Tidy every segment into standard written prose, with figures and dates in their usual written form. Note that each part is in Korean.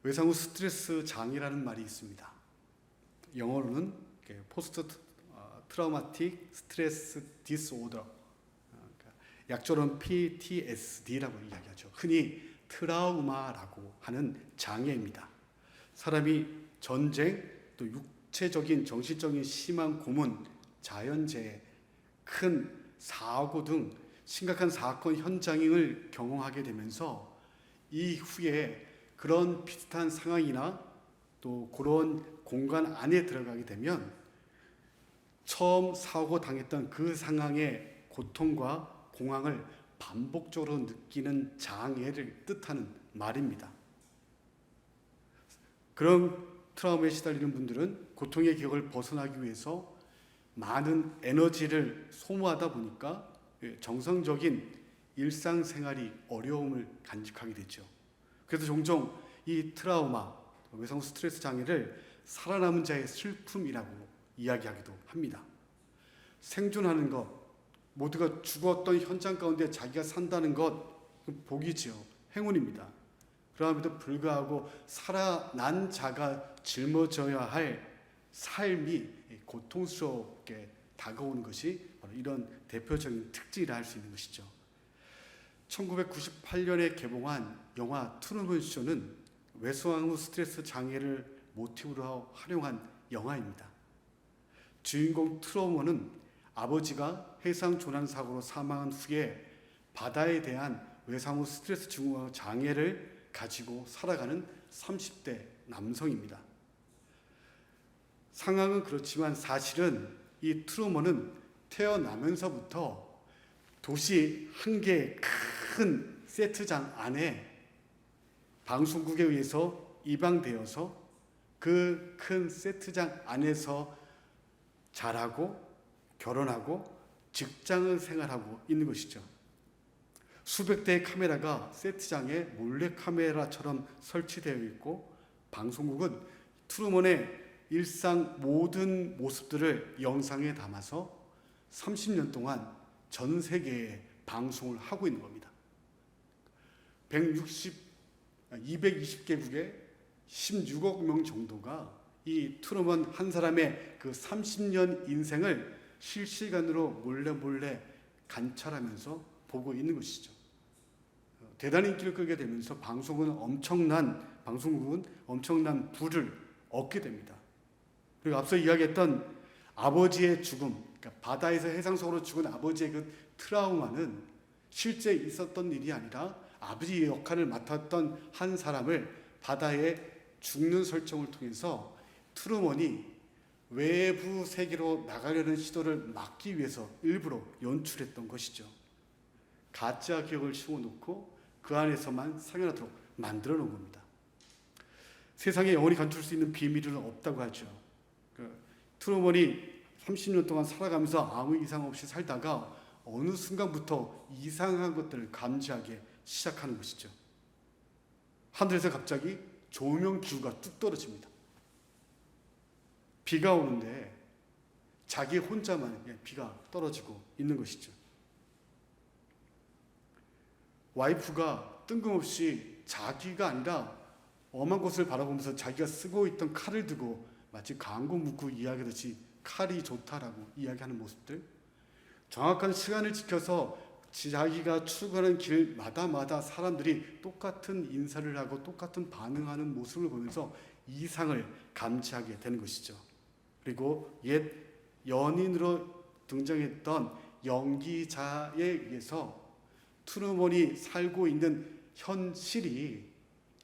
외상 후 스트레스 장애라는 말이 있습니다. 영어로는 포스트 트라우마틱 스트레스 디스오더, 약조는 PTSD라고 이야기하죠. 흔히 트라우마라고 하는 장애입니다. 사람이 전쟁, 또 육체적인 정신적인 심한 고문, 자연재해, 큰 사고 등 심각한 사건 현장을 경험하게 되면서 이후에 그런 비슷한 상황이나 또 그런 공간 안에 들어가게 되면 처음 사고 당했던 그 상황의 고통과 공황을 반복적으로 느끼는 장애를 뜻하는 말입니다. 그런 트라우마에 시달리는 분들은 고통의 기억을 벗어나기 위해서 많은 에너지를 소모하다 보니까 정상적인 일상생활이 어려움을 간직하게 되죠. 그래서 종종 이 트라우마, 외상 후 스트레스 장애를 살아남은 자의 슬픔이라고 이야기하기도 합니다. 생존하는 것, 모두가 죽었던 현장 가운데 자기가 산다는 것, 복이지요. 행운입니다. 그럼에도 불구하고 살아난 자가 짊어져야 할 삶이 고통스럽게 다가오는 것이 바로 이런 대표적인 특징이라 할 수 있는 것이죠. 1998년에 개봉한 영화 트루먼 쇼는 외상 후 스트레스 장애를 모티브로 활용한 영화입니다. 주인공 트루먼은 아버지가 해상 조난 사고로 사망한 후에 바다에 대한 외상 후 스트레스 증후 장애를 가지고 살아가는 30대 남성입니다. 상황은 그렇지만 사실은 이 트루먼은 태어나면서부터 도시 한 개의 큰 세트장 안에 방송국에 의해서 입양되어서 그 큰 세트장 안에서 자라고 결혼하고 직장을 생활하고 있는 것이죠. 수백 대의 카메라가 세트장에 몰래 카메라처럼 설치되어 있고 방송국은 트루먼의 일상 모든 모습들을 영상에 담아서 30년 동안 전 세계에 방송을 하고 있는 겁니다. 220개국에 16억 명 정도가 이 트루먼 한 사람의 그 30년 인생을 실시간으로 몰래 관찰하면서 보고 있는 것이죠. 대단히 인기를 끌게 되면서 방송국은 엄청난 부를 얻게 됩니다. 그리고 앞서 이야기했던 아버지의 죽음, 그러니까 바다에서 해상속으로 죽은 아버지의 그 트라우마는 실제 있었던 일이 아니라 아버지의 역할을 맡았던 한 사람을 바다에 죽는 설정을 통해서 트루먼이 외부 세계로 나가려는 시도를 막기 위해서 일부러 연출했던 것이죠. 가짜 기억을 심어놓고 그 안에서만 상연하도록 만들어 놓은 겁니다. 세상에 영원히 감출 수 있는 비밀은 없다고 하죠. 트루먼이 30년 동안 살아가면서 아무 이상 없이 살다가 어느 순간부터 이상한 것들을 감지하기 시작하는 것이죠. 하늘에서 갑자기 조명 기후가 뚝 떨어집니다. 비가 오는데 자기 혼자만 비가 떨어지고 있는 것이죠. 와이프가 뜬금없이 자기가 아니라 엄한 곳을 바라보면서 자기가 쓰고 있던 칼을 들고 마치 강구 묻고 이야기하듯이 칼이 좋다라고 이야기하는 모습들, 정확한 시간을 지켜서 자기가 출근하는 길마다 사람들이 똑같은 인사를 하고 똑같은 반응하는 모습을 보면서 이상을 감지하게 되는 것이죠. 그리고 옛 연인으로 등장했던 연기자에 의해서 트루먼이 살고 있는 현실이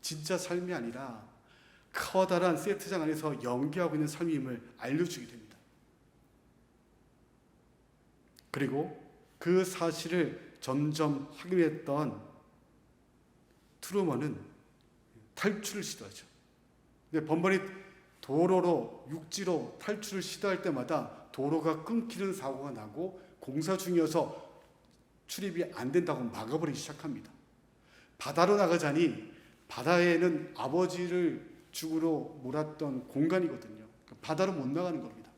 진짜 삶이 아니라 커다란 세트장 안에서 연기하고 있는 삶임을 알려주게 됩니다. 그리고 그 사실을 점점 확인했던 트루먼은 탈출을 시도하죠. 근데 번번이 도로로, 육지로 탈출을 시도할 때마다 도로가 끊기는 사고가 나고 공사 중이어서 출입이 안 된다고 막아버리기 시작합니다. 바다로 나가자니 바다에는 아버지를 죽으러 몰았던 공간이거든요. 바다로 못 나가는 겁니다.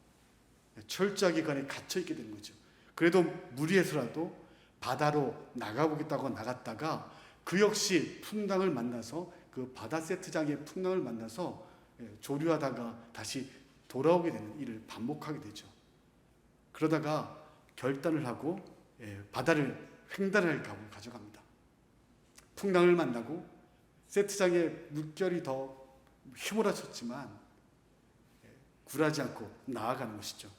철저하게 갇혀있게 되는 거죠. 그래도 무리해서라도 바다로 나가보겠다고 나갔다가 그 역시 풍랑을 만나서 그 바다 세트장의 풍랑을 만나서 조류하다가 다시 돌아오게 되는 일을 반복하게 되죠. 그러다가 결단을 하고 바다를 횡단할 각오를 가져갑니다. 풍랑을 만나고 세트장의 물결이 더 휘몰아쳤지만 굴하지 않고 나아가는 것이죠.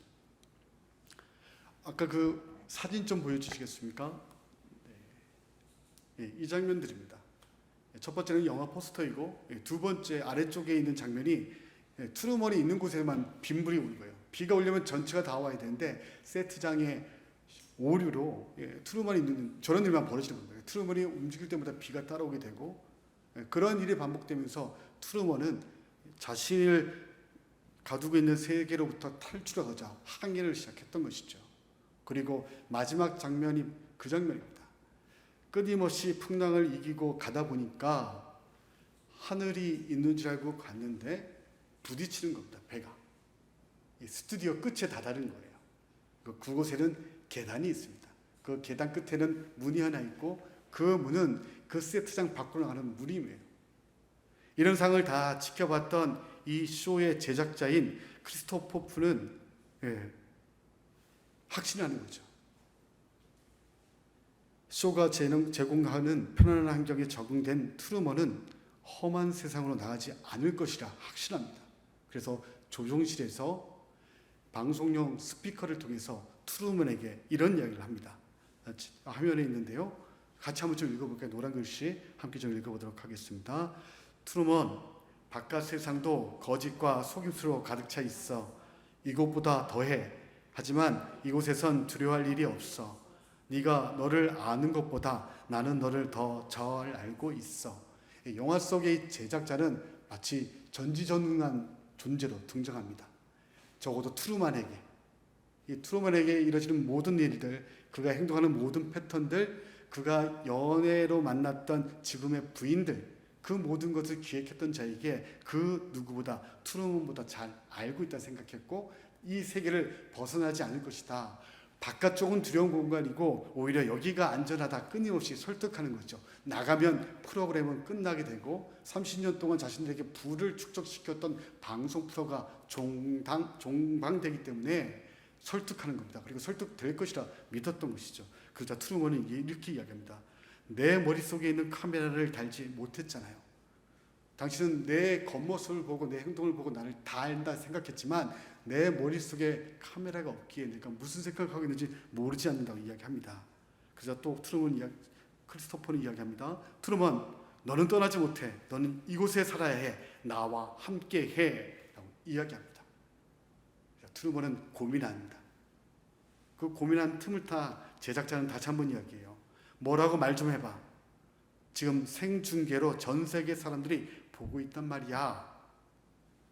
아까 그 사진 좀 보여주시겠습니까? 이 장면들입니다. 첫 번째는 영화 포스터이고 두 번째 아래쪽에 있는 장면이 트루먼이 있는 곳에만 빗물이 오는 거예요. 비가 오려면 전체가 다 와야 되는데 세트장의 오류로 트루먼이 있는 저런 일만 벌어지는 겁니다. 트루먼이 움직일 때마다 비가 따라오게 되고 그런 일이 반복되면서 트루먼은 자신을 가두고 있는 세계로부터 탈출하고자 항해를 시작했던 것이죠. 그리고 마지막 장면이 그 장면입니다. 끊임없이 풍랑을 이기고 가다 보니까 하늘이 있는 줄 알고 갔는데 부딪히는 겁니다. 배가. 이 스튜디오 끝에 다다른 거예요. 그곳에는 계단이 있습니다. 그 계단 끝에는 문이 하나 있고 그 문은 그 세트장 밖으로 나가는 문이에요. 이런 상을 다 지켜봤던 이 쇼의 제작자인 크리스토퍼 푸는 확신하는 거죠. 쇼가 제공하는 편안한 환경에 적응된 트루먼은 험한 세상으로 나가지 않을 것이라 확신합니다. 그래서 조종실에서 방송용 스피커를 통해서 트루먼에게 이런 이야기를 합니다. 화면에 있는데요. 같이 한번 좀 읽어볼까요? 노란 글씨 함께 좀 읽어보도록 하겠습니다. 트루먼, 바깥 세상도 거짓과 속임수로 가득 차 있어. 이곳보다 더해. 하지만 이곳에선 두려워할 일이 없어. 네가 너를 아는 것보다 나는 너를 더 잘 알고 있어. 영화 속의 제작자는 마치 전지전능한 존재로 등장합니다. 적어도 트루먼에게, 이 트루먼에게 이뤄지는 모든 일들, 그가 행동하는 모든 패턴들, 그가 연애로 만났던 지금의 부인들, 그 모든 것을 기획했던 자에게 그 누구보다 트루먼보다 잘 알고 있다 생각했고 이 세계를 벗어나지 않을 것이다. 바깥쪽은 두려운 공간이고 오히려 여기가 안전하다 끊임없이 설득하는 거죠. 나가면 프로그램은 끝나게 되고 30년 동안 자신들에게 부를 축적시켰던 방송 프로가 종방되기 때문에 설득하는 겁니다. 그리고 설득될 것이라 믿었던 것이죠. 그러자 트루먼은 이렇게 이야기합니다. 내 머릿속에 있는 카메라를 달지 못했잖아요. 당신은 내 겉모습을 보고 내 행동을 보고 나를 다 안다 생각했지만 내 머릿속에 카메라가 없기에 내가 무슨 생각을 하고 있는지 모르지 않는다고 이야기합니다. 그래서 또 크리스토퍼는 이야기합니다. 트루먼, 너는 떠나지 못해. 너는 이곳에 살아야 해. 나와 함께 해. 라고 이야기합니다. 트루먼은 고민합니다. 그 고민한 틈을 타 제작자는 다시 한번 이야기해요. 뭐라고 말 좀 해봐. 지금 생중계로 전 세계 사람들이 보고 있단 말이야.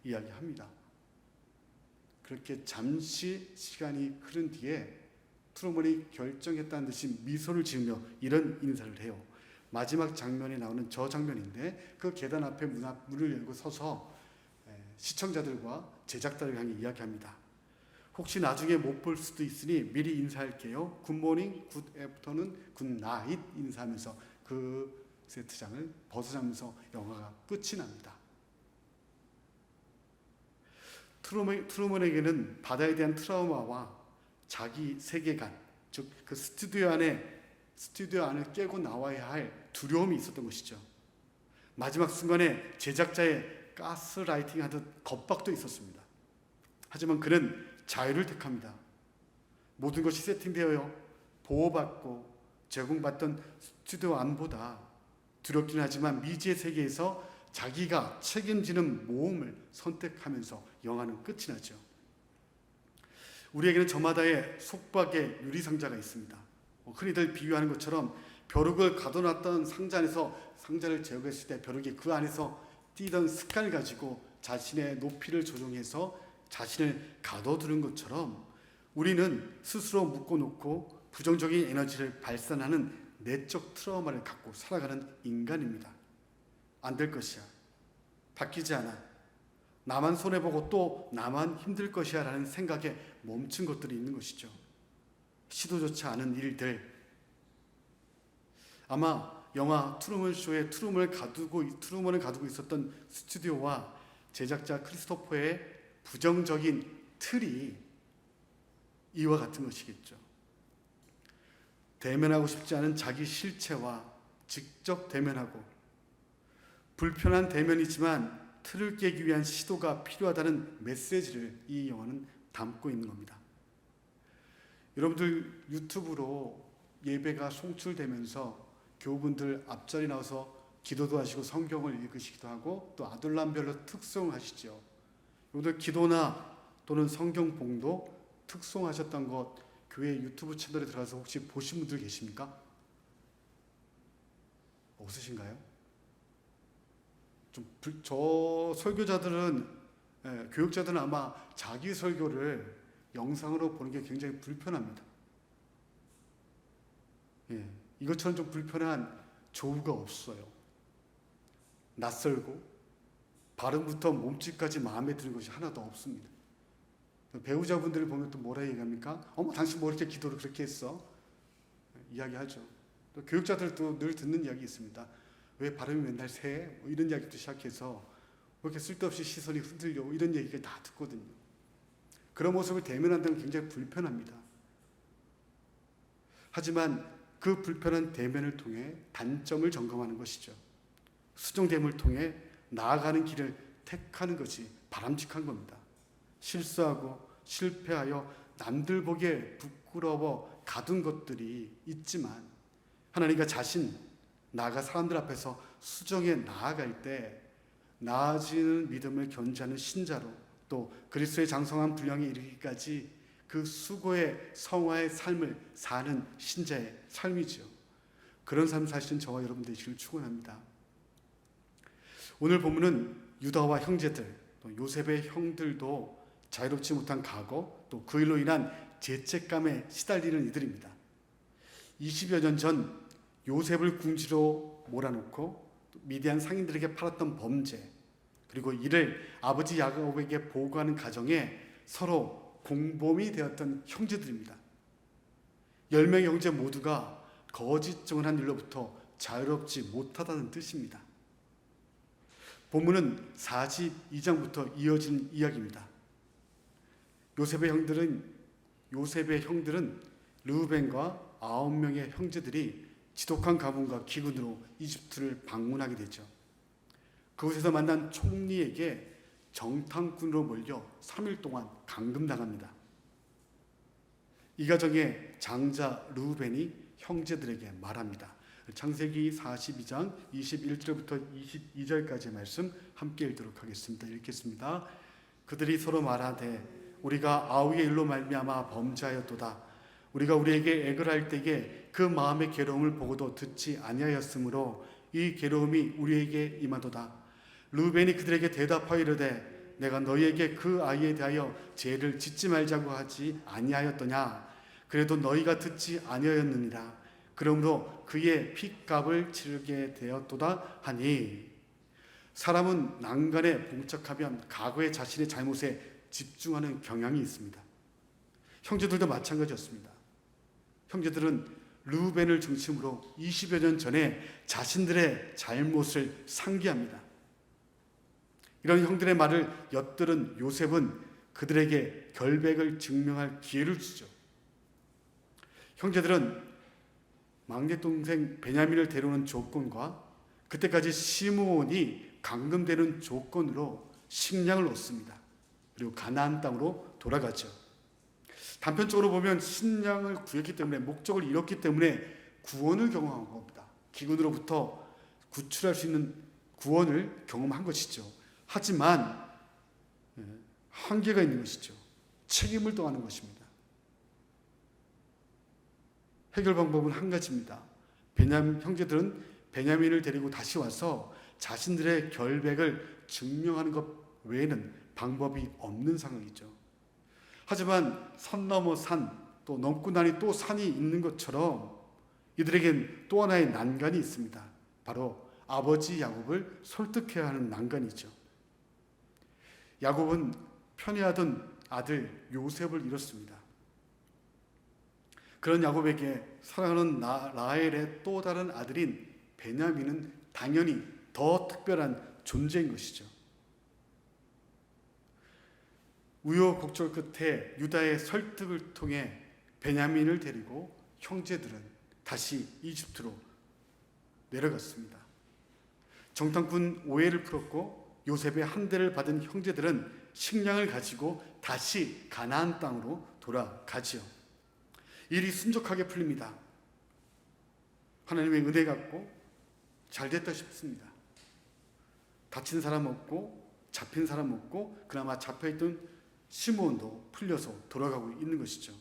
이야기합니다. 그렇게 잠시 시간이 흐른 뒤에 트루먼이 결정했다는 듯이 미소를 지으며 이런 인사를 해요. 마지막 장면에 나오는 저 장면인데 그 계단 앞에 문을 열고 서서 시청자들과 제작자를 향해 이야기합니다. 혹시 나중에 못 볼 수도 있으니 미리 인사할게요. 굿모닝, 굿애프터눈, 굿나잇 인사하면서 그 세트장을 벗어나면서 영화가 끝이 납니다. 트루먼에게는 바다에 대한 트라우마와 자기 세계관, 즉 그 스튜디오 안을 깨고 나와야 할 두려움이 있었던 것이죠. 마지막 순간에 제작자의 가스라이팅 하듯 겁박도 있었습니다. 하지만 그는 자유를 택합니다. 모든 것이 세팅되어 보호받고 제공받던 스튜디오 안보다 두렵긴 하지만 미지의 세계에서 자기가 책임지는 모험을 선택하면서 영화는 끝이 나죠. 우리에게는 저마다의 속박의 유리상자가 있습니다. 흔히들 비유하는 것처럼 벼룩을 가둬놨던 상자 안에서 상자를 제거했을 때 벼룩이 그 안에서 뛰던 습관을 가지고 자신의 높이를 조정해서 자신을 가둬두는 것처럼 우리는 스스로 묶어놓고 부정적인 에너지를 발산하는 내적 트라우마를 갖고 살아가는 인간입니다. 안 될 것이야. 바뀌지 않아. 나만 손해보고 또 나만 힘들 것이야 라는 생각에 멈춘 것들이 있는 것이죠. 시도조차 않은 일들. 아마 영화 트루먼 쇼에 트루먼을 가두고 있었던 스튜디오와 제작자 크리스토퍼의 부정적인 틀이 이와 같은 것이겠죠. 대면하고 싶지 않은 자기 실체와 직접 대면하고, 불편한 대면이지만 틀을 깨기 위한 시도가 필요하다는 메시지를 이 영화는 담고 있는 겁니다. 여러분들 유튜브로 예배가 송출되면서 교우분들 앞자리 나와서 기도도 하시고 성경을 읽으시기도 하고 또 아둘람별로 특송하시죠. 여러분들 기도나 또는 성경 봉도 특송하셨던 것 교회 유튜브 채널에 들어가서 혹시 보신 분들 계십니까? 없으신가요? 저 설교자들은, 교육자들은 아마 자기 설교를 영상으로 보는 게 굉장히 불편합니다. 이것처럼 좀 불편한 조우가 없어요. 낯설고 발음부터 몸짓까지 마음에 드는 것이 하나도 없습니다. 배우자분들을 보면 또 뭐라 얘기합니까? 어머, 당신 뭐 이렇게 기도를 그렇게 했어? 이야기하죠. 또 교육자들도 늘 듣는 이야기 있습니다. 왜 발음이 맨날 새? 뭐 이런 이야기도 시작해서 그렇게 쓸데없이 시선이 흔들려, 이런 얘기가 다 듣거든요. 그런 모습을 대면한다면 굉장히 불편합니다. 하지만 그 불편한 대면을 통해 단점을 점검하는 것이죠. 수정됨을 통해 나아가는 길을 택하는 것이 바람직한 겁니다. 실수하고 실패하여 남들 보기에 부끄러워 가둔 것들이 있지만 하나님과 나아가 사람들 앞에서 수정해 나아갈 때 나아지는 믿음을 견지하는 신자로, 또 그리스도의 장성한 분량에 이르기까지 그 수고의 성화의 삶을 사는 신자의 삶이죠. 그런 삶 사시는 저와 여러분 되시길 축원합니다. 오늘 본문은 유다와 형제들, 또 요셉의 형들도 자유롭지 못한 과거, 또 그 일로 인한 죄책감에 시달리는 이들입니다. 20여 년 전 요셉을 궁지로 몰아놓고 미디안 상인들에게 팔았던 범죄, 그리고 이를 아버지 야곱에게 보고하는 가정에 서로 공범이 되었던 형제들입니다. 10명의 형제 모두가 거짓 증언한 일로부터 자유롭지 못하다는 뜻입니다. 본문은 42장부터 이어진 이야기입니다. 요셉의 형들은 르우벤과 9명의 형제들이 지독한 가문과 기근으로 이집트를 방문하게 되죠. 그곳에서 만난 총리에게 정탐꾼으로 몰려 3일 동안 감금당합니다. 이 가정의 장자 르우벤이 형제들에게 말합니다. 창세기 42장 21절부터 22절까지의 말씀 함께 읽도록 하겠습니다. 읽겠습니다. 그들이 서로 말하되 우리가 아우의 일로 말미암아 범죄하였도다. 우리가 우리에게 액을 할 때에 그 마음의 괴로움을 보고도 듣지 아니하였으므로 이 괴로움이 우리에게 임하도다. 르우벤이 그들에게 대답하여 이르되 내가 너희에게 그 아이에 대하여 죄를 짓지 말자고 하지 아니하였더냐. 그래도 너희가 듣지 아니하였느니라. 그러므로 그의 핏값을 치르게 되었도다 하니, 사람은 난간에 봉착하면 과거의 자신의 잘못에 집중하는 경향이 있습니다. 형제들도 마찬가지였습니다. 형제들은 르우벤을 중심으로 20여 년 전에 자신들의 잘못을 상기합니다. 이런 형들의 말을 엿들은 요셉은 그들에게 결백을 증명할 기회를 주죠. 형제들은 막내 동생 베냐민을 데려오는 조건과 그때까지 시므온이 감금되는 조건으로 식량을 얻습니다. 그리고 가나안 땅으로 돌아가죠. 단편적으로 보면 식량을 구했기 때문에, 목적을 이뤘기 때문에 구원을 경험한 겁니다. 기근으로부터 구출할 수 있는 구원을 경험한 것이죠. 하지만 한계가 있는 것이죠. 책임을 떠안는 것입니다. 해결 방법은 한 가지입니다. 형제들은 베냐민을 데리고 다시 와서 자신들의 결백을 증명하는 것 외에는 방법이 없는 상황이죠. 하지만 산 넘어 산, 또 넘고 나니 또 산이 있는 것처럼 이들에겐 또 하나의 난간이 있습니다. 바로 아버지 야곱을 설득해야 하는 난간이죠. 야곱은 편애하던 아들 요셉을 잃었습니다. 그런 야곱에게 사랑하는 라헬의 또 다른 아들인 베냐민은 당연히 더 특별한 존재인 것이죠. 우여곡절 끝에 유다의 설득을 통해 베냐민을 데리고 형제들은 다시 이집트로 내려갔습니다. 정탐꾼 오해를 풀었고 요셉의 한대를 받은 형제들은 식량을 가지고 다시 가나안 땅으로 돌아가지요. 일이 순적하게 풀립니다. 하나님의 은혜 같고 잘 됐다 싶습니다. 다친 사람 없고 잡힌 사람 없고 그나마 잡혀있던 시므온도 풀려서 돌아가고 있는 것이죠.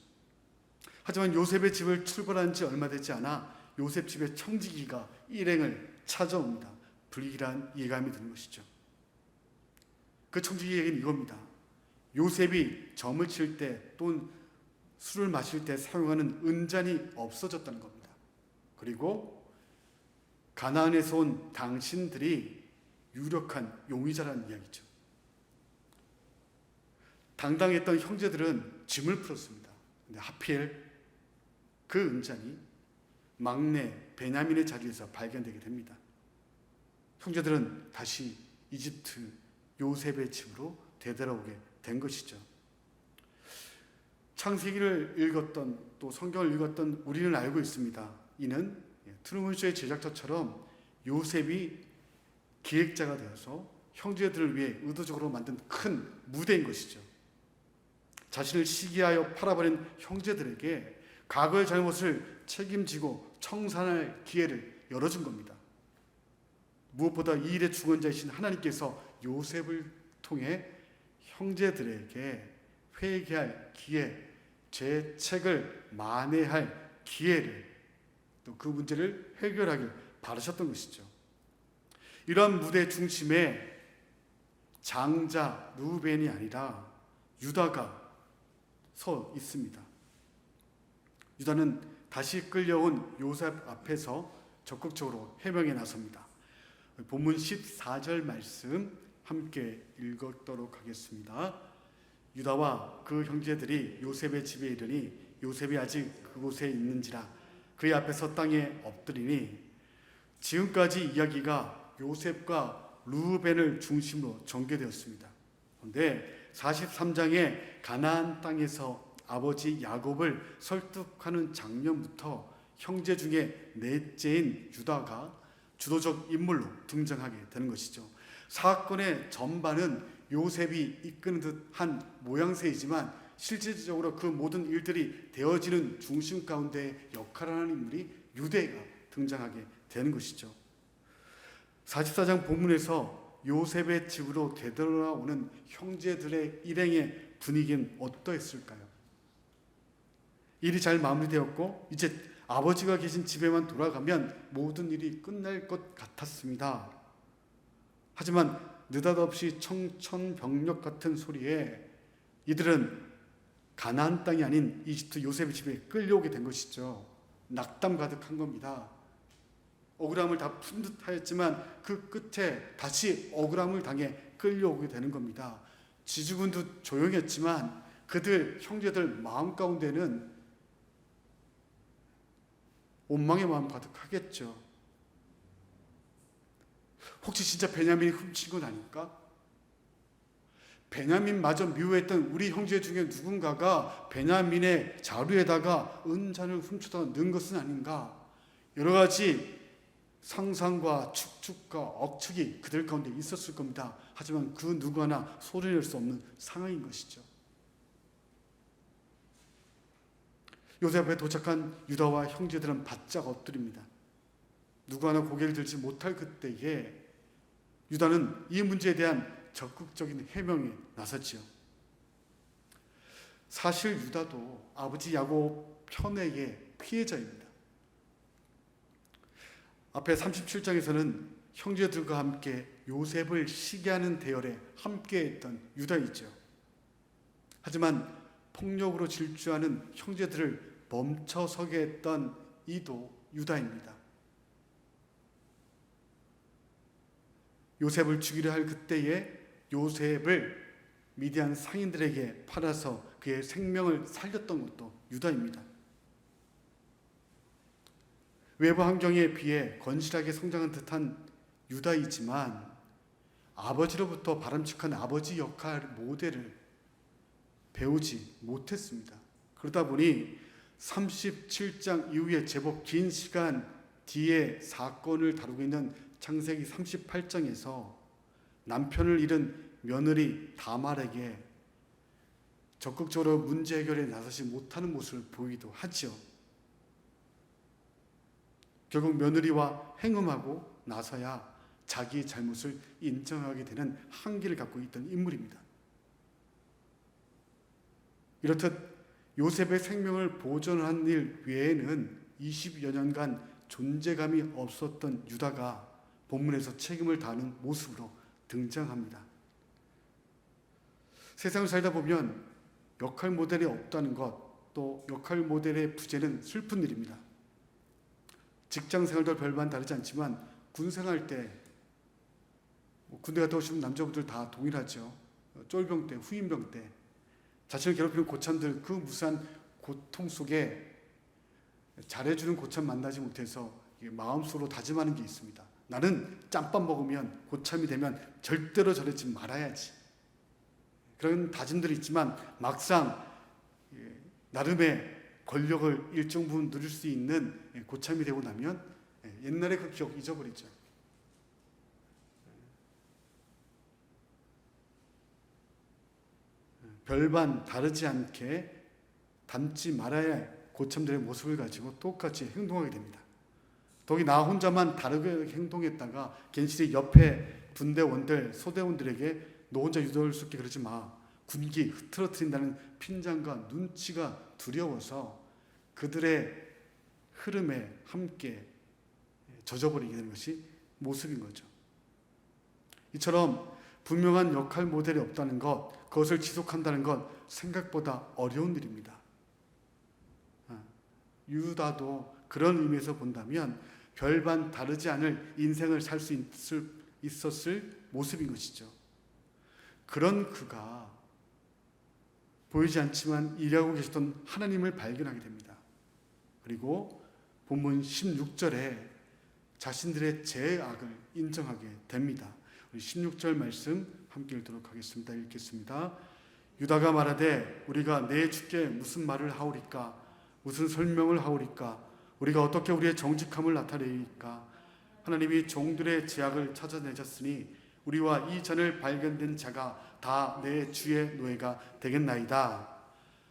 하지만 요셉의 집을 출발한 지 얼마 되지 않아 요셉 집의 청지기가 일행을 찾아옵니다. 불길한 예감이 드는 것이죠. 그 청지기에게는 이겁니다. 요셉이 점을 칠 때 또는 술을 마실 때 사용하는 은잔이 없어졌다는 겁니다. 그리고 가나안에서 온 당신들이 유력한 용의자라는 이야기죠. 당당했던 형제들은 짐을 풀었습니다. 근데 하필 그 은잔이 막내 베냐민의 자리에서 발견되게 됩니다. 형제들은 다시 이집트 요셉의 집으로 되돌아오게 된 것이죠. 창세기를 읽었던 또 성경을 읽었던 우리는 알고 있습니다. 이는 트루먼쇼의 제작자처럼 요셉이 기획자가 되어서 형제들을 위해 의도적으로 만든 큰 무대인 것이죠. 자신을 시기하여 팔아버린 형제들에게 과거의 잘못을 책임지고 청산할 기회를 열어준 겁니다. 무엇보다 이 일의 주권자이신 하나님께서 요셉을 통해 형제들에게 회개할 기회, 죄책을 만회할 기회를 또 그 문제를 해결하길 바라셨던 것이죠. 이러한 무대 중심에 장자 루벤이 아니라 유다가 서 있습니다. 유다는 다시 끌려온 요셉 앞에서 적극적으로 해명에 나섭니다. 본문 14절 말씀 함께 읽도록 하겠습니다. 유다와 그 형제들이 요셉의 집에 이르니 요셉이 아직 그곳에 있는지라 그의 앞에서 땅에 엎드리니 지금까지 이야기가 요셉과 루벤을 중심으로 전개되었습니다. 그런데 43장에 가나안 땅에서 아버지 야곱을 설득하는 장면부터 형제 중에 넷째인 유다가 주도적 인물로 등장하게 되는 것이죠. 사건의 전반은 요셉이 이끄는 듯한 모양새이지만 실질적으로 그 모든 일들이 되어지는 중심 가운데 역할을 하는 인물이 유대가 등장하게 되는 것이죠. 44장 본문에서 요셉의 집으로 되돌아오는 형제들의 일행의 분위기는 어떠했을까요? 일이 잘 마무리되었고 이제 아버지가 계신 집에만 돌아가면 모든 일이 끝날 것 같았습니다. 하지만 느닷없이 청천벽력 같은 소리에 이들은 가나안 땅이 아닌 이집트 요셉의 집에 끌려오게 된 것이죠. 낙담 가득한 겁니다. 억울함을 다 푼 듯 하였지만 그 끝에 다시 억울함을 당해 끌려오게 되는 겁니다. 지주군도 조용했지만 그들 형제들 마음 가운데는 원망의 마음 가득하겠죠. 혹시 진짜 베냐민이 훔친 건 아닐까? 베냐민마저 미워했던 우리 형제 중에 누군가가 베냐민의 자루에다가 은잔을 훔쳐다 넣은 것은 아닌가? 여러 가지 상상과 축축과 억측이 그들 가운데 있었을 겁니다. 하지만 그 누구 하나 소리낼 수 없는 상황인 것이죠. 요셉 앞에 도착한 유다와 형제들은 바짝 엎드립니다. 누구 하나 고개를 들지 못할 그때에 유다는 이 문제에 대한 적극적인 해명에 나섰지요. 사실 유다도 아버지 야곱 편애의 피해자입니다. 앞에 37장에서는 형제들과 함께 요셉을 시기하는 대열에 함께했던 유다이죠. 하지만 폭력으로 질주하는 형제들을 멈춰서게 했던 이도 유다입니다. 요셉을 죽이려 할 그때에 요셉을 미디안 상인들에게 팔아서 그의 생명을 살렸던 것도 유다입니다. 외부 환경에 비해 건실하게 성장한 듯한 유다이지만 아버지로부터 바람직한 아버지 역할 모델을 배우지 못했습니다. 그러다 보니 37장 이후에 제법 긴 시간 뒤에 사건을 다루고 있는 창세기 38장에서 남편을 잃은 며느리 다말에게 적극적으로 문제 해결에 나서지 못하는 모습을 보이기도 하죠. 결국 며느리와 행음하고 나서야 자기의 잘못을 인정하게 되는 한계를 갖고 있던 인물입니다. 이렇듯 요셉의 생명을 보존한 일 외에는 20여 년간 존재감이 없었던 유다가 본문에서 책임을 다하는 모습으로 등장합니다. 세상을 살다 보면 역할 모델이 없다는 것, 또 역할 모델의 부재는 슬픈 일입니다. 직장 생활도 별반 다르지 않지만 군 생활 때, 군대 갔다 오시는 남자분들 다 동일하죠. 쫄병 때, 후임병 때 자신을 괴롭히는 고참들, 그 무수한 고통 속에 잘해주는 고참 만나지 못해서 마음속으로 다짐하는 게 있습니다. 나는 짬밥 먹으면, 고참이 되면 절대로 저러지 말아야지. 그런 다짐들이 있지만 막상 나름의 권력을 일정 부분 누릴 수 있는 고참이 되고 나면 옛날의 그 기억 잊어버리죠. 별반 다르지 않게 닮지 말아야 할 고참들의 모습을 가지고 똑같이 행동하게 됩니다. 더욱이 나 혼자만 다르게 행동했다가 괜시리 옆에 분대원들, 소대원들에게 너 혼자 유도할수있게 그러지 마. 군기 흐트러뜨린다는 핀잔과 눈치가 두려워서 그들의 흐름에 함께 젖어버리게 되는 것이 모습인 거죠. 이처럼 분명한 역할 모델이 없다는 것, 그것을 지속한다는 것 생각보다 어려운 일입니다. 유다도 그런 의미에서 본다면 별반 다르지 않을 인생을 살 수 있었을 모습인 것이죠. 그런 그가 보이지 않지만 일하고 계셨던 하나님을 발견하게 됩니다. 그리고 본문 16절에 자신들의 죄악을 인정하게 됩니다. 우리 16절 말씀 함께 읽도록 하겠습니다. 읽겠습니다. 유다가 말하되 우리가 내 주께 무슨 말을 하오리까? 무슨 설명을 하오리까? 우리가 어떻게 우리의 정직함을 나타내리까? 하나님이 종들의 죄악을 찾아내셨으니 우리와 이 잔을 발견된 자가 다 내 주의 노예가 되겠나이다.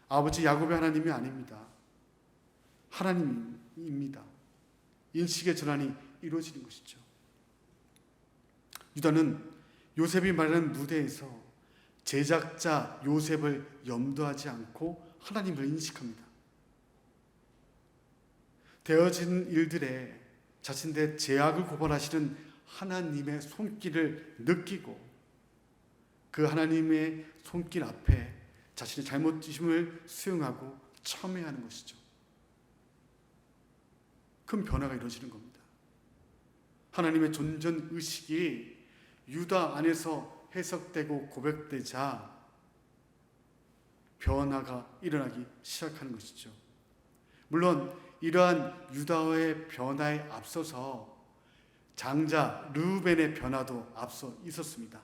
아버지 야곱의 하나님이 아닙니다. 하나님입니다. 인식의 전환이 이루어지는 것이죠. 유다는 요셉이 말하는 무대에서 제작자 요셉을 염두하지 않고 하나님을 인식합니다. 되어진 일들에 자신들의 죄악을 고발하시는 하나님의 손길을 느끼고 그 하나님의 손길 앞에 자신의 잘못심을 수용하고 참회하는 것이죠. 큰 변화가 이루어지는 겁니다. 하나님의 존전의식이 유다 안에서 해석되고 고백되자 변화가 일어나기 시작하는 것이죠. 물론 이러한 유다의 변화에 앞서서 장자 르우벤의 변화도 앞서 있었습니다.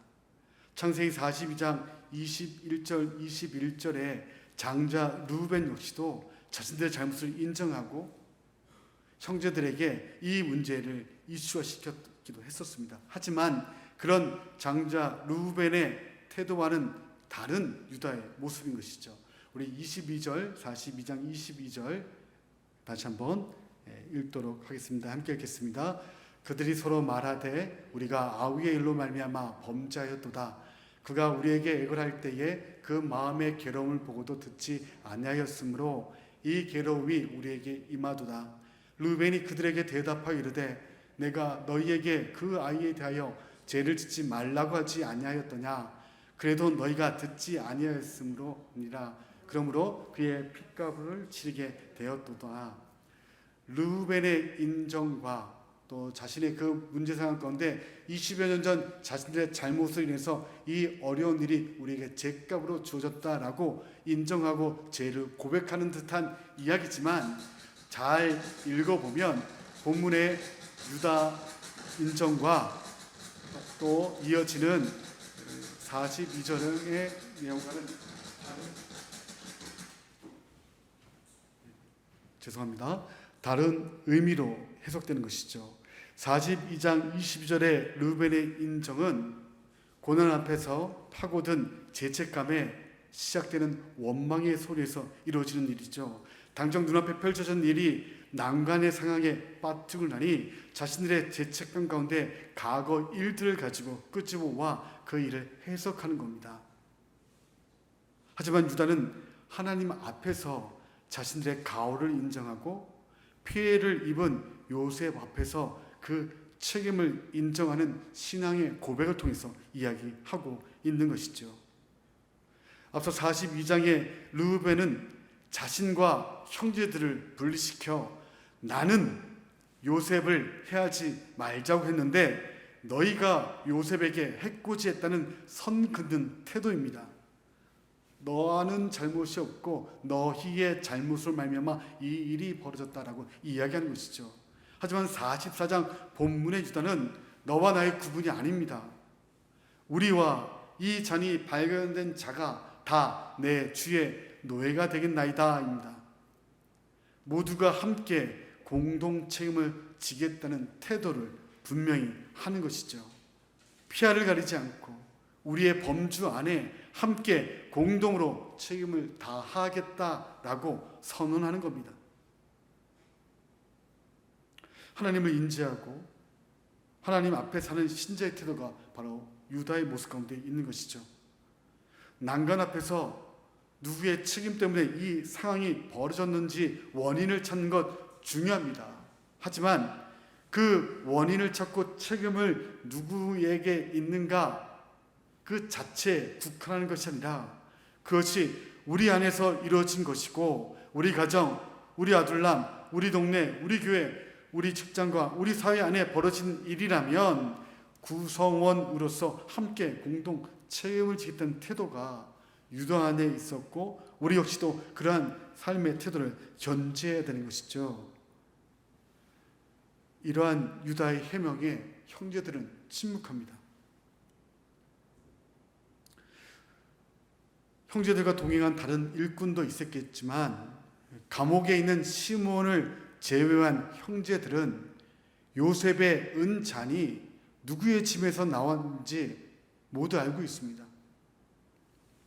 창세기 42장 21절 21절에 장자 르우벤 역시도 자신들의 잘못을 인정하고 형제들에게 이 문제를 이슈화시켰기도 했었습니다. 하지만 그런 장자 르우벤의 태도와는 다른 유다의 모습인 것이죠. 우리 22절 42장 22절 다시 한번 읽도록 하겠습니다. 함께 읽겠습니다. 그들이 서로 말하되 우리가 아우의 일로 말미암아 범죄하였도다. 그가 우리에게 액을 할 때에 그 마음의 괴로움을 보고도 듣지 아니하였으므로 이 괴로움이 우리에게 임하도다. 르우벤이 그들에게 대답하여 이르되 내가 너희에게 그 아이에 대하여 죄를 짓지 말라고 하지 아니하였더냐. 그래도 너희가 듣지 아니하였으므로니라. 그러므로 그의 핏값을 치르게 되었도다. 르우벤의 인정과 또 자신의 그 문제 상황 가운데 20여 년 전 자신들의 잘못을 인해서 이 어려운 일이 우리에게 죄값으로 주어졌다라고 인정하고 죄를 고백하는 듯한 이야기지만 잘 읽어보면 본문의 유다 인정과 또 이어지는 42절의 내용과는 다른 의미로 해석되는 것이죠. 42장 22절의 르우벤의 인정은 고난 앞에서 파고든 죄책감에 시작되는 원망의 소리에서 이루어지는 일이죠. 당장 눈앞에 펼쳐진 일이 난관의 상황에 빠뜨고 나니 자신들의 죄책감 가운데 과거 일들을 가지고 끄집어와 그 일을 해석하는 겁니다. 하지만 유다는 하나님 앞에서 자신들의 가오를 인정하고 피해를 입은 요셉 앞에서 그 책임을 인정하는 신앙의 고백을 통해서 이야기하고 있는 것이죠. 앞서 42장의 르우벤은 자신과 형제들을 분리시켜 나는 요셉을 해하지 말자고 했는데 너희가 요셉에게 해코지했다는 선 긋는 태도입니다. 너와는 잘못이 없고 너희의 잘못으로 말미암아 이 일이 벌어졌다라고 이야기하는 것이죠. 하지만 44장 본문의 유다는 너와 나의 구분이 아닙니다. 우리와 이 잔이 발견된 자가 다 내 주의 노예가 되겠나이다 입니다. 모두가 함께 공동 책임을 지겠다는 태도를 분명히 하는 것이죠. 피아를 가리지 않고 우리의 범주 안에 함께 공동으로 책임을 다하겠다라고 선언하는 겁니다. 하나님을 인지하고 하나님 앞에 사는 신자의 태도가 바로 유다의 모습 가운데 있는 것이죠. 난간 앞에서 누구의 책임 때문에 이 상황이 벌어졌는지 원인을 찾는 것 중요합니다. 하지만 그 원인을 찾고 책임을 누구에게 있는가 그 자체에 국한하는 것이 아니라 그것이 우리 안에서 이루어진 것이고 우리 가정, 우리 아들남, 우리 동네, 우리 교회, 우리 직장과 우리 사회 안에 벌어진 일이라면 구성원으로서 함께 공동 책임을 지겠다는 태도가 유다 안에 있었고 우리 역시도 그러한 삶의 태도를 견지해야 되는 것이죠. 이러한 유다의 해명에 형제들은 침묵합니다. 형제들과 동행한 다른 일꾼도 있었겠지만 감옥에 있는 시몬을 제외한 형제들은 요셉의 은잔이 누구의 집에서 나왔는지 모두 알고 있습니다.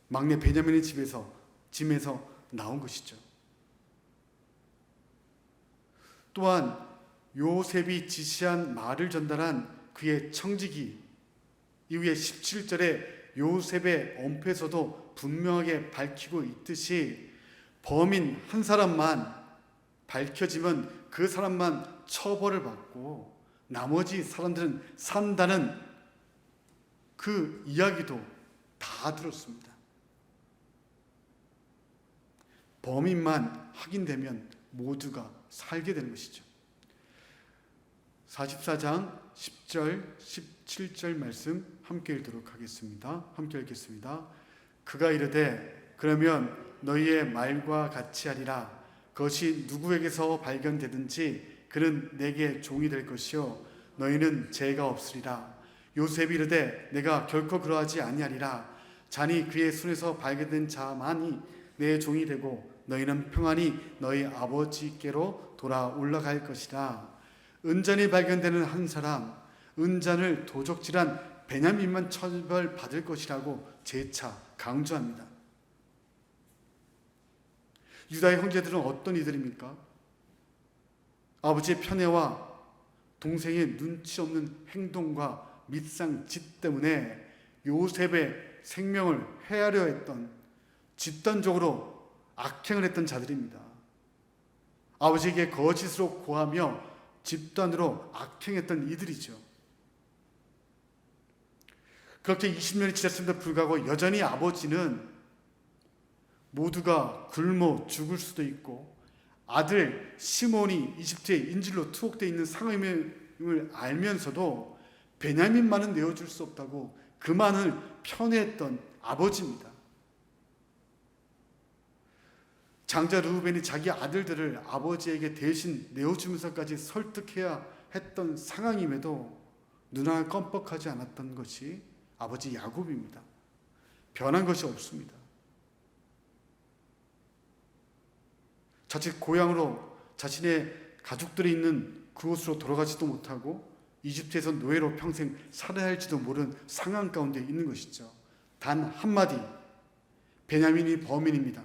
막내 베냐민의 짐에서 나온 것이죠. 또한 요셉이 지시한 말을 전달한 그의 청지기 이후에 17절에 요셉의 엄폐서도 분명하게 밝히고 있듯이 범인 한 사람만 밝혀지면 그 사람만 처벌을 받고 나머지 사람들은 산다는 그 이야기도 다 들었습니다. 범인만 확인되면 모두가 살게 되는 것이죠. 44장 10절, 17절 말씀 함께 읽도록 하겠습니다. 함께 읽겠습니다. 그가 이르되 그러면 너희의 말과 같이 하리라. 그것이 누구에게서 발견되든지 그는 내게 종이 될 것이요 너희는 죄가 없으리라. 요셉이 이르되 내가 결코 그러하지 아니하리라. 잔이 그의 손에서 발견된 자만이 내 종이 되고 너희는 평안히 너희 아버지께로 돌아 올라갈 것이라. 은잔이 발견되는 한 사람, 은잔을 도적질한 베냐민만 처벌받을 것이라고 재차 강조합니다. 유다의 형제들은 어떤 이들입니까? 아버지의 편애와 동생의 눈치 없는 행동과 밑상짓 때문에 요셉의 생명을 해하려 했던 집단적으로 악행을 했던 자들입니다. 아버지에게 거짓으로 고하며 집단으로 악행했던 이들이죠. 그렇게 20년이 지났음에도 불구하고 여전히 아버지는 모두가 굶어 죽을 수도 있고 아들 시몬이 이집트에 인질로 투옥되어 있는 상황임을 알면서도 베냐민만은 내어줄 수 없다고 그만을 편애했던 아버지입니다. 장자 르우벤이 자기 아들들을 아버지에게 대신 내어주면서까지 설득해야 했던 상황임에도 눈알 껌뻑하지 않았던 것이 아버지 야곱입니다. 변한 것이 없습니다. 자칫 고향으로 자신의 가족들이 있는 그곳으로 돌아가지도 못하고 이집트에서 노예로 평생 살아야 할지도 모르는 상황 가운데 있는 것이죠. 단 한마디, 베냐민이 범인입니다.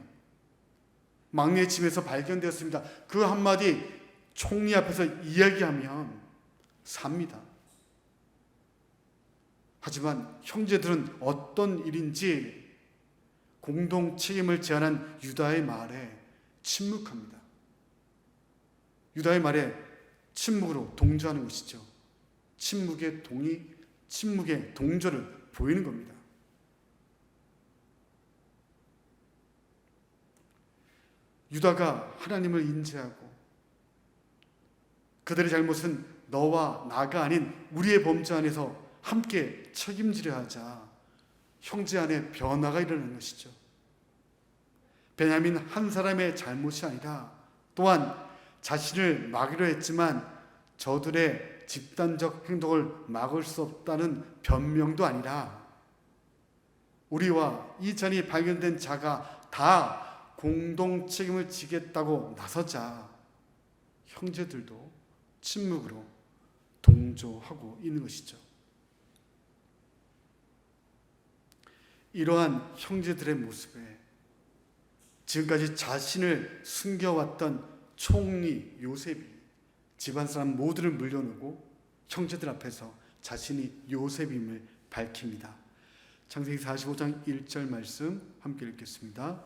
막내 집에서 발견되었습니다. 그 한마디 총리 앞에서 이야기하면 삽니다. 하지만 형제들은 어떤 일인지 공동 책임을 제안한 유다의 말에 침묵합니다. 유다의 말에 침묵으로 동조하는 것이죠. 침묵의 동의, 침묵의 동조를 보이는 겁니다. 유다가 하나님을 인지하고 그들의 잘못은 너와 나가 아닌 우리의 범죄 안에서 함께 책임지려 하자 형제 안에 변화가 일어나는 것이죠. 베냐민 한 사람의 잘못이 아니라 또한 자신을 막으려 했지만 저들의 집단적 행동을 막을 수 없다는 변명도 아니라 우리와 이 잔이 발견된 자가 다 공동 책임을 지겠다고 나서자 형제들도 침묵으로 동조하고 있는 것이죠. 이러한 형제들의 모습에 지금까지 자신을 숨겨왔던 총리 요셉이 집안 사람 모두를 물려놓고 형제들 앞에서 자신이 요셉임을 밝힙니다. 창세기 45장 1절 말씀 함께 읽겠습니다.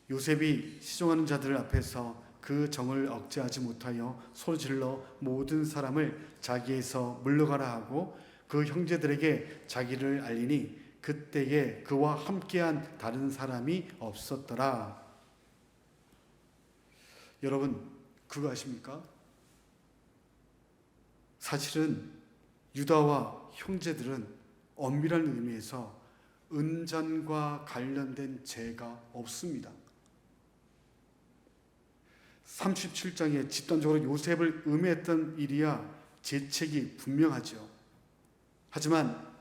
요셉이 시종하는 자들 앞에서 그 정을 억제하지 못하여 소리질러 모든 사람을 자기에서 물러가라 하고 그 형제들에게 자기를 알리니 그때에 그와 함께한 다른 사람이 없었더라. 여러분 그거 아십니까? 사실은 유다와 형제들은 엄밀한 의미에서 은전과 관련된 죄가 없습니다. 37장에 집단적으로 요셉을 음해했던 일이야 죄책이 분명하죠. 하지만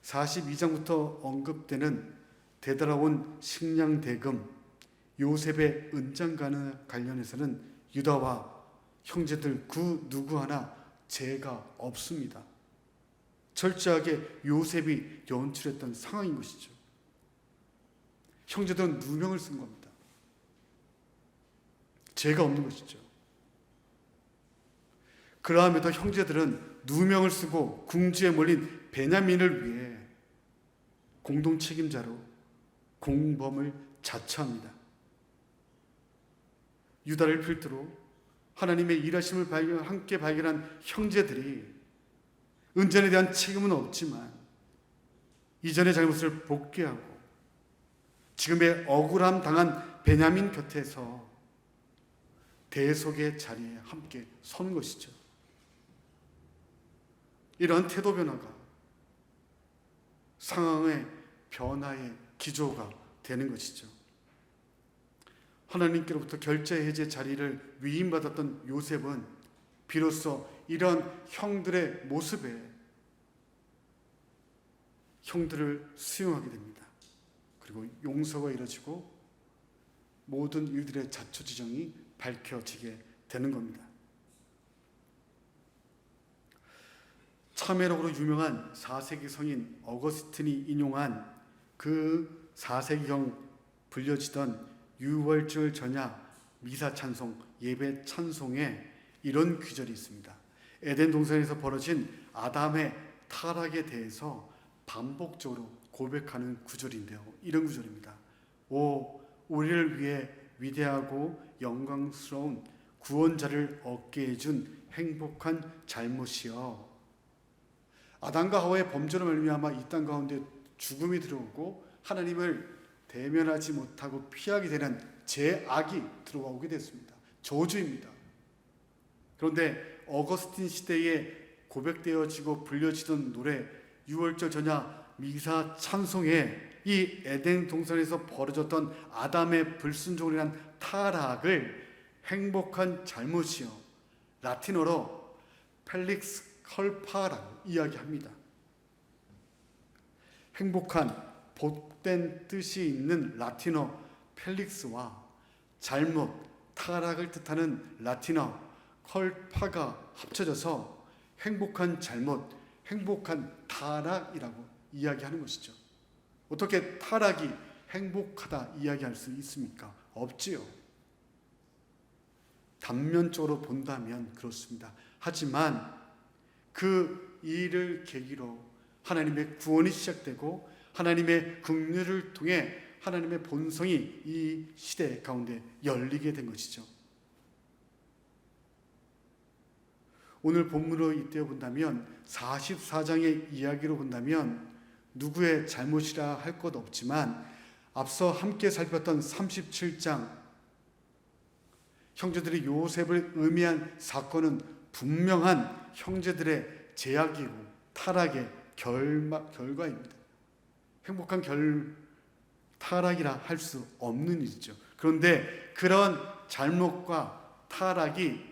42장부터 언급되는 되돌아온 식량 대금, 요셉의 은장과 관련해서는 유다와 형제들 그 누구 하나 죄가 없습니다. 철저하게 요셉이 연출했던 상황인 것이죠. 형제들은 누명을 쓴 겁니다. 죄가 없는 것이죠. 그러함에도 형제들은 누명을 쓰고 궁지에 몰린 베냐민을 위해 공동 책임자로 공범을 자처합니다. 유다를 필두로 하나님의 일하심을 함께 발견한 형제들이 은전에 대한 책임은 없지만 이전의 잘못을 복귀하고 지금의 억울함 당한 베냐민 곁에서 대속의 자리에 함께 서는 것이죠. 이러한 태도 변화가 상황의 변화의 기조가 되는 것이죠. 하나님께로부터 결제 해제 자리를 위임받았던 요셉은 비로소 이런 형들의 모습에 형들을 수용하게 됩니다. 그리고 용서가 이루어지고 모든 일들의 자초지종이 밝혀지게 되는 겁니다. 참회록으로 유명한 4세기 성인 어거스틴이 인용한 그 4세기경 불려지던 유월절 전야 미사 찬송, 예배 찬송에 이런 구절이 있습니다. 에덴 동산에서 벌어진 아담의 타락에 대해서 반복적으로 고백하는 구절인데요. 이런 구절입니다. 오, 우리를 위해 위대하고 영광스러운 구원자를 얻게 해준 행복한 잘못이여. 아담과 하와의 범죄로 말미암아 이 땅 가운데 죽음이 들어오고 하나님을 대면하지 못하고 피하게 되는 죄악이 들어오게 됐습니다. 저주입니다. 그런데 어거스틴 시대에 고백되어지고 불려지던 노래 유월절 전야 미사 찬송에 이 에덴 동산에서 벌어졌던 아담의 불순종이란 타락을 행복한 잘못이요, 라틴어로 펠릭스 컬파라고 이야기합니다. 행복한 복된 뜻이 있는 라틴어 펠릭스와 잘못, 타락을 뜻하는 라틴어 컬파가 합쳐져서 행복한 잘못, 행복한 타락이라고 이야기하는 것이죠. 어떻게 타락이 행복하다 이야기할 수 있습니까? 없지요. 단면적으로 본다면 그렇습니다. 하지만 그 일을 계기로 하나님의 구원이 시작되고 하나님의 긍휼을 통해 하나님의 본성이 이 시대 가운데 열리게 된 것이죠. 오늘 본문으로 잇대어 본다면 44장의 이야기로 본다면 누구의 잘못이라 할 것 없지만 앞서 함께 살폈던 37장 형제들이 요셉을 음해한 사건은 분명한 형제들의 제약이고 타락의 결과입니다. 행복한 타락이라 할 수 없는 일이죠. 그런데 그런 잘못과 타락이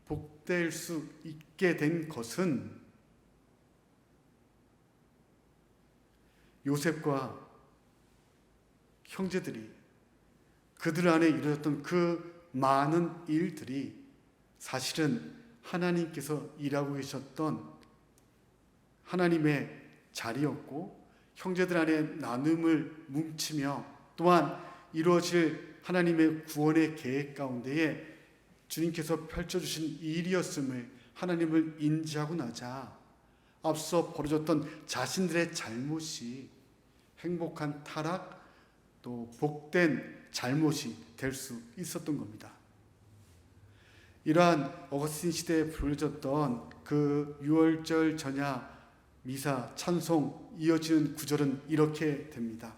복될 수 있게 된 것은 요셉과 형제들이 그들 안에 이루어졌던 그 많은 일들이 사실은 하나님께서 일하고 계셨던 하나님의 자리였고 형제들 안에 나눔을 뭉치며 또한 이루어질 하나님의 구원의 계획 가운데에 주님께서 펼쳐주신 일이었음을 하나님을 인지하고 나자 앞서 벌어졌던 자신들의 잘못이 행복한 타락 또 복된 잘못이 될 수 있었던 겁니다. 이러한 어거스틴 시대에 불려졌던 그 유월절 전야 미사 찬송 이어지는 구절은 이렇게 됩니다.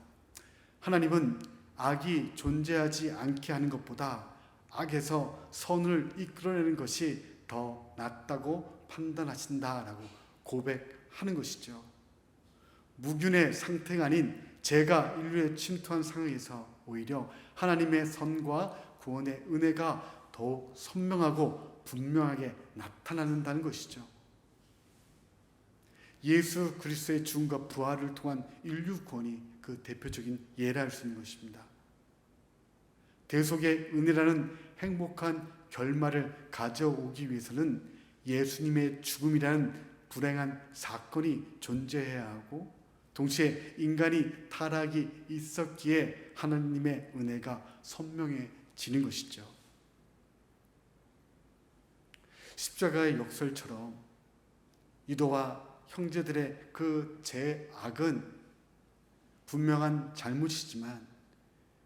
하나님은 악이 존재하지 않게 하는 것보다 악에서 선을 이끌어내는 것이 더 낫다고 판단하신다라고 고백하는 것이죠. 무균의 상태가 아닌 죄가 인류에 침투한 상황에서 오히려 하나님의 선과 구원의 은혜가 더욱 선명하고 분명하게 나타난다는 것이죠. 예수 그리스도의 죽음과 부활을 통한 인류 구원이 그 대표적인 예라 할 수 있는 것입니다. 대속의 은혜라는 행복한 결말을 가져오기 위해서는 예수님의 죽음이라는 불행한 사건이 존재해야 하고 동시에 인간이 타락이 있었기에 하나님의 은혜가 선명해지는 것이죠. 십자가의 역설처럼 유다와 형제들의 그 죄악은 분명한 잘못이지만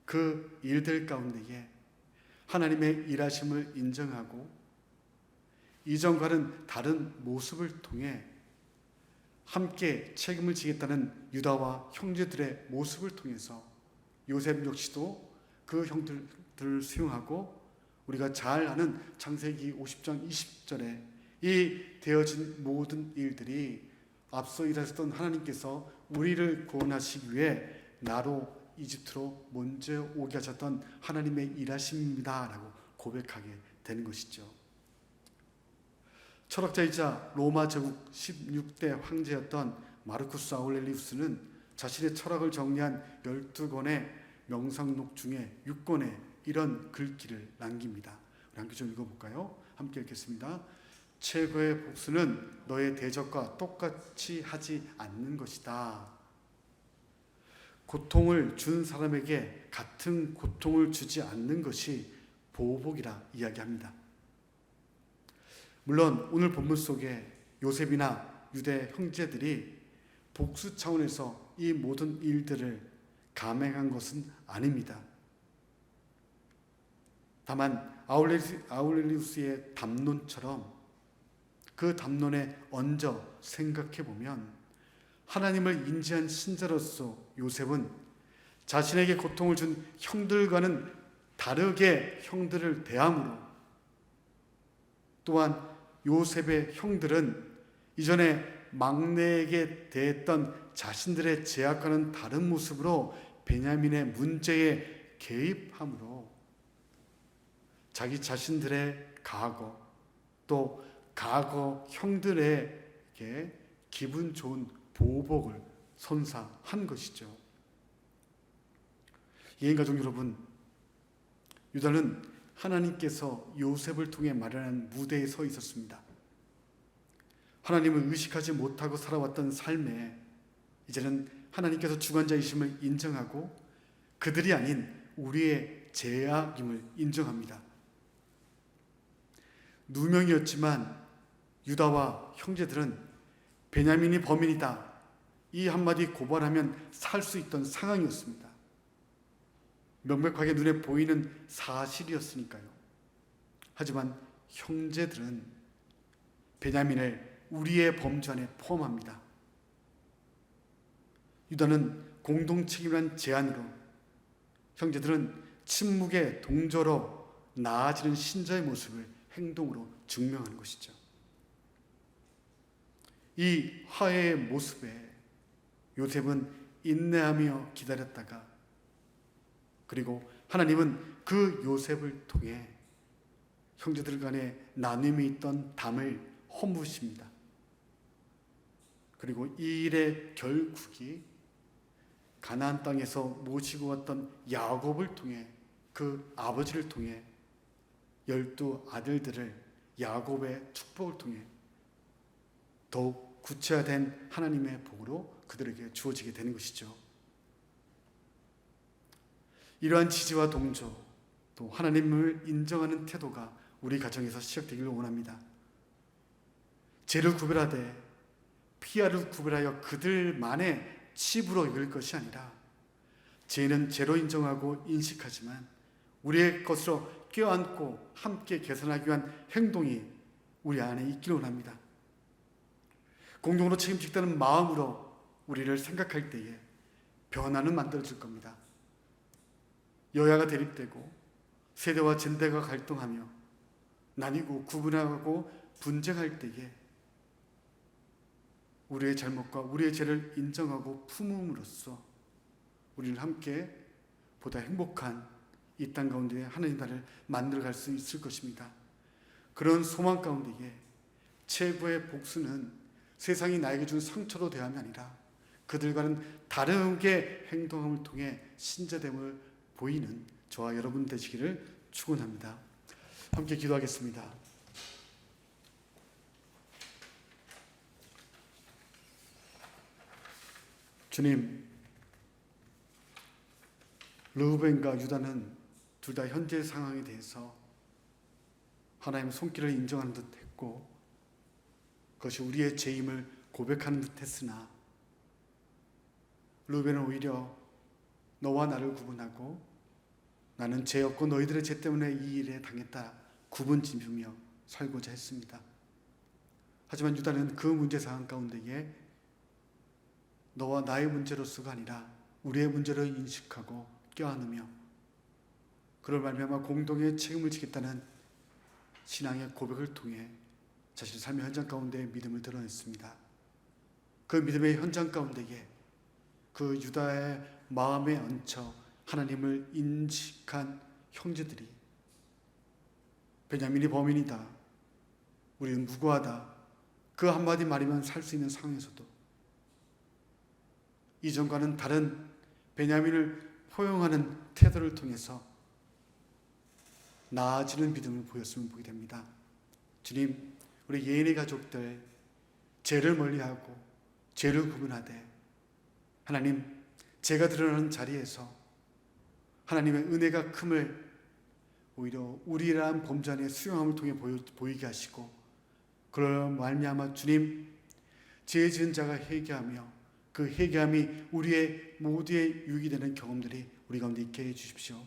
그 일들 가운데에 하나님의 일하심을 인정하고 이전과는 다른 모습을 통해 함께 책임을 지겠다는 유다와 형제들의 모습을 통해서 요셉 역시도 그 형들을 수용하고 우리가 잘 아는 창세기 50장 20절에 이 되어진 모든 일들이 앞서 일하셨던 하나님께서 우리를 구원하시기 위해 나로 이집트로 먼저 오게 하셨던 하나님의 일하심입니다 라고 고백하게 되는 것이죠. 철학자이자 로마 제국 16대 황제였던 마르쿠스 아울렐리우스는 자신의 철학을 정리한 12권의 명상록 중에 6권에 이런 글귀를 남깁니다. 우리 함께 좀 읽어볼까요? 함께 읽겠습니다. 최고의 복수는 너의 대적과 똑같이 하지 않는 것이다. 고통을 준 사람에게 같은 고통을 주지 않는 것이 보복이라 이야기합니다. 물론 오늘 본문 속에 요셉이나 유대 형제들이 복수 차원에서 이 모든 일들을 감행한 것은 아닙니다. 다만 아울렐리우스의 담론처럼 그 담론에 얹어 생각해보면 하나님을 인지한 신자로서 요셉은 자신에게 고통을 준 형들과는 다르게 형들을 대함으로 또한 요셉의 형들은 이전에 막내에게 대했던 자신들의 제약과는 다른 모습으로 베냐민의 문제에 개입함으로 자기 자신들의 과거, 또 과거 형들에게 기분 좋은 보복을 선사한 것이죠. 예인가족 여러분, 유다는 하나님께서 요셉을 통해 마련한 무대에 서 있었습니다. 하나님을 의식하지 못하고 살아왔던 삶에 이제는 하나님께서 주관자이심을 인정하고 그들이 아닌 우리의 죄악임을 인정합니다. 누명이었지만 유다와 형제들은 베냐민이 범인이다, 이 한마디 고발하면 살 수 있던 상황이었습니다. 명백하게 눈에 보이는 사실이었으니까요. 하지만 형제들은 베냐민을 우리의 범죄 안에 포함합니다. 유다는 공동 책임이란 제안으로, 형제들은 침묵의 동조로 나아지는 신자의 모습을 행동으로 증명하는 것이죠. 이 화해의 모습에 요셉은 인내하며 기다렸다가, 그리고 하나님은 그 요셉을 통해 형제들 간에 나눔이 있던 담을 허무십니다. 그리고 이 일의 결국이 가나안 땅에서 모시고 왔던 야곱을 통해, 그 아버지를 통해 12 아들들을 야곱의 축복을 통해 더욱 구체화된 하나님의 복으로 그들에게 주어지게 되는 것이죠. 이러한 지지와 동조, 또 하나님을 인정하는 태도가 우리 가정에서 시작되기를 원합니다. 죄를 구별하되 피아를 구별하여 그들만의 칩으로 여길 것이 아니라, 죄는 죄로 인정하고 인식하지만 우리의 것으로 껴안고 함께 개선하기 위한 행동이 우리 안에 있기를 원합니다. 공동으로 책임지겠다는 마음으로 우리를 생각할 때에 변화는 만들어질 겁니다. 여야가 대립되고 세대와 젠대가 갈등하며 나뉘고 구분하고 분쟁할 때에 우리의 잘못과 우리의 죄를 인정하고 품음으로써 우리는 함께 보다 행복한 이 땅 가운데 하나님 나라를 만들어갈 수 있을 것입니다. 그런 소망 가운데에 최고의 복수는 세상이 나에게 준 상처로 대함이 아니라 그들과는 다르게 행동함을 통해 신자됨을 보이는 저와 여러분 되시기를 축원합니다. 함께 기도하겠습니다. 주님, 르우벤과 유다는 둘 다 현재 상황에 대해서 하나님의 손길을 인정하는 듯 했고 그것이 우리의 죄임을 고백하는 듯 했으나, 르우벤은 오히려 너와 나를 구분하고 나는 죄였고 너희들의 죄 때문에 이 일에 당했다 구분 짓으며 살고자 했습니다. 하지만 유다는 그 문제 상황 가운데에 너와 나의 문제로서가 아니라 우리의 문제로 인식하고 껴안으며 그럴 말미암아 공동의 책임을 지겠다는 신앙의 고백을 통해 자신의 삶의 현장 가운데 믿음을 드러냈습니다. 그 믿음의 현장 가운데에 그 유다의 마음에 얹혀 하나님을 인식한 형제들이 베냐민이 범인이다, 우리는 무고하다, 그 한마디 말이면 살 수 있는 상황에서도 이전과는 다른 베냐민을 포용하는 태도를 통해서 나아지는 믿음을 보였으면 보게 됩니다. 주님, 우리 예인의 가족들 죄를 멀리하고 죄를 구분하되 하나님, 죄가 드러나는 자리에서 하나님의 은혜가 큼을 오히려 우리란 범죄 안에 수용함을 통해 보이게 하시고, 그럴 말미암아 주님, 죄 지은 자가 회개하며 그 회개함이 우리의 모두의 유익이 되는 경험들이 우리 가운데 있게 해 주십시오.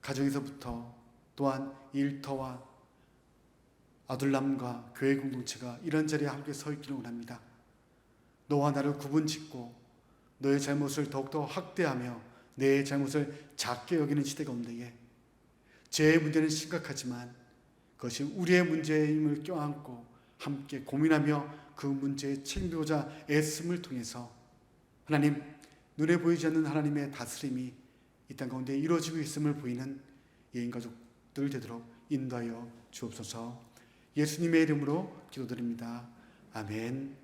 가정에서부터 또한 일터와 아둘람과 교회 공동체가 이런 자리에 함께 서 있기를 원합니다. 너와 나를 구분짓고 너의 잘못을 더욱더 확대하며 내 잘못을 작게 여기는 시대 가운데에 죄의 문제는 심각하지만 그것이 우리의 문제임을 껴안고 함께 고민하며 그 문제에 책임지고자 애씀을 통해서 하나님, 눈에 보이지 않는 하나님의 다스림이 이 땅 가운데 이루어지고 있음을 보이는 예인가족들 되도록 인도하여 주옵소서. 예수님의 이름으로 기도드립니다. 아멘.